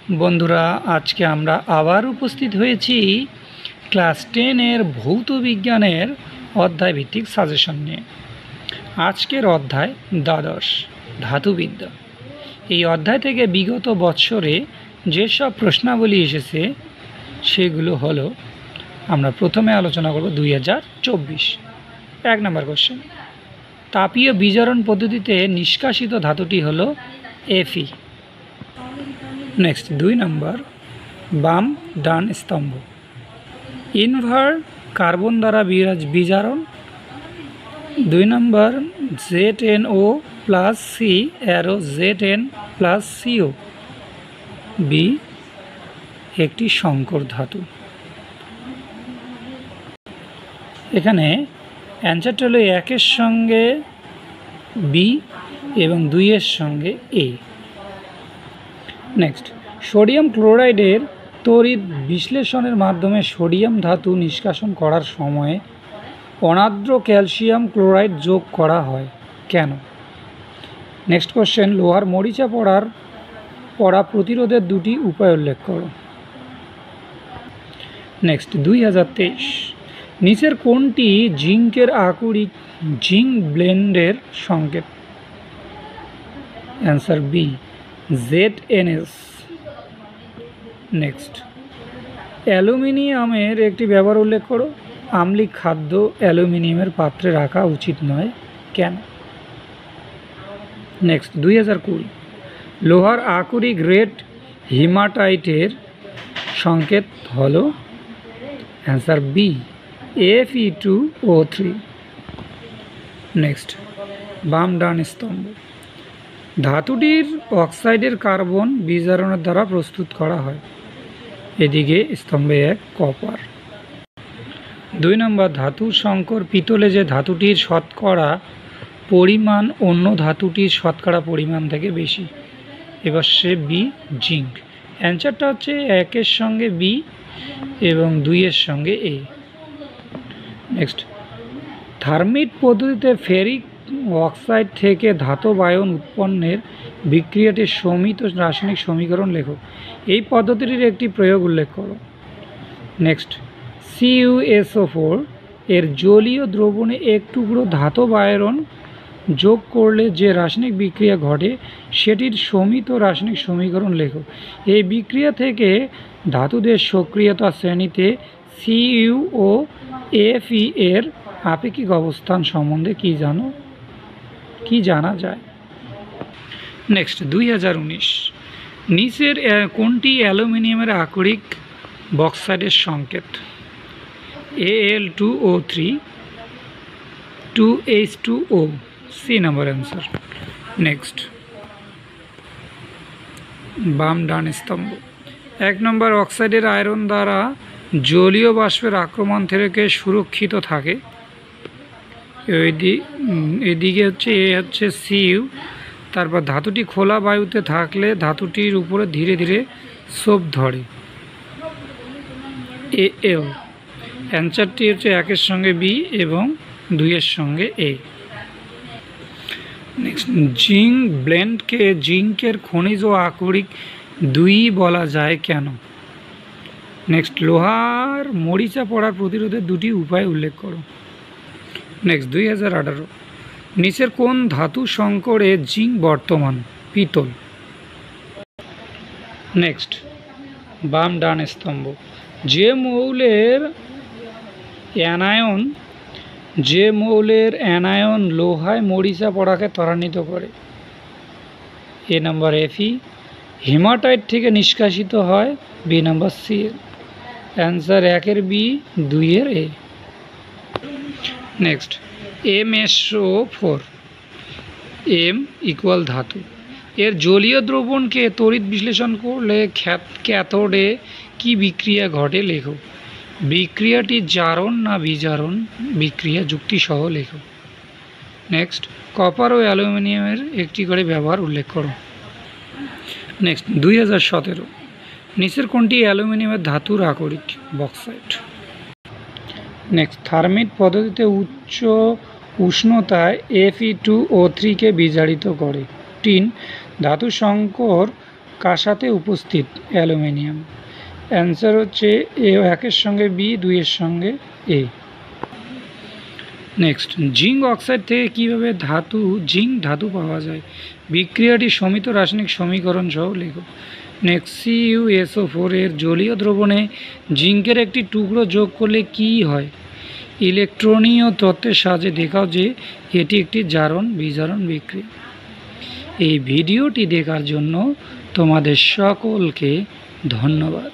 বন্ধুরা, আজকে আমরা আবার উপস্থিত হয়েছি ক্লাস 10 এর ভৌত বিজ্ঞানের অধ্যায় ভিত্তিক সাজেশন নিয়ে। আজকের অধ্যায় দ্বাদশ ধাতুবিদ্যা। এই অধ্যায় থেকে বিগত বৎসরে যেসব প্রশ্নাবলী এসেছে সেগুলো হলো, আমরা প্রথমে আলোচনা করব 2024। 1 নম্বর কোশ্চেন, তাপীয় বিজারণ পদ্ধতিতে নিষ্কাশিত ধাতুটি হলো Fe। নেক্সট 2 নম্বর, বাম ডান স্তম্ভ। ইনভার কার্বন দ্বারা বিজারণ। 2 number, ZnO plus C arrow Zn+CO B একটি সংকর ধাতু। এখানে অ্যান্সারটা হলো 1 এর সঙ্গে বি এবং 2 এর সঙ্গে এ। নেক্সট, সোডিয়াম ক্লোরাইডের তড়িৎ বিশ্লেষণের মাধ্যমে সোডিয়াম ধাতু নিষ্কাশন করার সময় অনার্দ্র ক্যালসিয়াম ক্লোরাইড যোগ করা হয় কেন? নেক্সট কোশ্চেন, লোহার মরিচা পড়া প্রতিরোধের 2টি উপায় উল্লেখ করো। নেক্সট 2023, নিচের কোনটি জিঙ্কের আকরিক জিঙ্ক ব্লেন্ডের সংকেত? Answer B, ZNS। নেক্সট, অ্যালুমিনিয়ামের একটি ব্যবহার উল্লেখ করো। আম্লিক খাদ্য অ্যালুমিনিয়ামের পাত্রে রাখা উচিত নয় কেন? নেক্সট 2020, লোহার আকরিক রেড হিমাটাইটের সংকেত হলো? Answer B, Fe2O3। নেক্সট, বাম ডান স্তম্ভ। ধাতুটির অক্সাইডের কার্বন বিজারণের দ্বারা প্রস্তুত করা হয়। এদিকে স্তম্ভে 1 কপার। 2 নম্বর, ধাতুর সংকর পিতলে যে ধাতুটির শতকরা পরিমাণ অন্য ধাতুটির শতকরা পরিমাণ থেকে বেশি। এবার সে বি, জিঙ্ক। অ্যান্সারটা হচ্ছে 1 এর সঙ্গে বি এবং 2 এর সঙ্গে এ। নেক্সট, থার্মিট পদ্ধতিতে ফেরিক অক্সাইড থেকে ধাতব আয়ন উৎপন্নের বিক্রিয়াটির সমিত রাসায়নিক সমীকরণ লেখো। এই পদ্ধতিটির একটি প্রয়োগ উল্লেখ করো। নেক্সট, CuSO4 এর জলীয় দ্রবণে এক টুকরো ধাতব আয়রন যোগ করলে যে রাসায়নিক বিক্রিয়া ঘটে সেটির সমিত রাসায়নিক সমীকরণ লেখো। এই বিক্রিয়া থেকে ধাতুদের সক্রিয়তা শ্রেণীতে CuO Fe এর আপেক্ষিক অবস্থান সম্বন্ধে কি জানা যায়? নেক্সট 2019, নিচের কোনটি অ্যালুমিনিয়ামের আকরিক বক্সাইডের সংকেত? Al2O3 2H2O, সি নম্বর অ্যান্সার। নেক্সট, বাম ডান স্তম্ভ। 1 নম্বর, অক্সাইডের আয়রন দ্বারা জলীয় বাষ্পের আক্রমণ থেকে সুরক্ষিত থাকে। এদিকে হচ্ছে Cu। তারপর ধাতুটি খোলা বায়ুতে থাকলে ধাতুটির উপরে ধীরে ধীরে সোপ ধরে। Al। অ্যান্সারটি হচ্ছে 1 এর সঙ্গে বি এবং 2 এর সঙ্গে এ। নেক্সট, জিঙ্ক ব্লেন্ডকে জিঙ্কের খনিজ আকরিক 2 বলা যায় কেন? নেক্সট, লোহার মরিচা পড়ার প্রতিরোধের 2টি উপায় উল্লেখ করো। নেক্সট 2018, নিচের কোন ধাতু সংকরে জিঙ্ক বর্তমান? পিতল। নেক্সট, বাম ডান স্তম্ভ। যে মৌলের অ্যানায়ন লোহায় মরিচা পড়াকে ত্বরান্বিত করে? এ নম্বর Fe। হিমাটাইট থেকে নিষ্কাশিত হয়? বি নম্বর Cl। অ্যান্সার 1 এর বি, 2 এর এ। নেক্সট, MsO4 M ইকুয়াল ধাতু। এর জলীয় দ্রবণকে তড়িৎ বিশ্লেষণ করলে ক্যাথোডে কি বিক্রিয়া ঘটে লেখো। বিক্রিয়াটি জারণ না বিজারণ বিক্রিয়া যুক্তি সহ লেখো। নেক্সট, কপার ও অ্যালুমিনিয়ামের একটি করে ব্যবহার উল্লেখ করো। নেক্সট 2017, নিচের কোনটি অ্যালুমিনিয়ামের ধাতুর আকরিক বক্সাইট? নেক্সট, থার্মিট পদ্ধতিতে উচ্চ উষ্ণতায় Fe2O3 কে বিজারিত করে। টিন ধাতু সংকর কার সাথে উপস্থিত? অ্যালুমিনিয়াম। অ্যান্সার হচ্ছে এ 1-এর সঙ্গে বি, 2-এর সঙ্গে এ। নেক্সট, জিঙ্ক অক্সাইড থেকে কীভাবে জিঙ্ক ধাতু পাওয়া যায়? বিক্রিয়াটি সমিত রাসায়নিক সমীকরণ সহ লেখো। নেক্সট, CuSO4 এর জলীয় দ্রবণে জিঙ্কের একটি টুকরো যোগ করলে কি হয়? ইলেকট্রনীয় তত্ত্বের সাহায্যে দেখাও যে এটি একটি জারণ বিজারণ বিক্রিয়া। এই ভিডিওটি দেখার জন্য তোমাদের সকলকে ধন্যবাদ।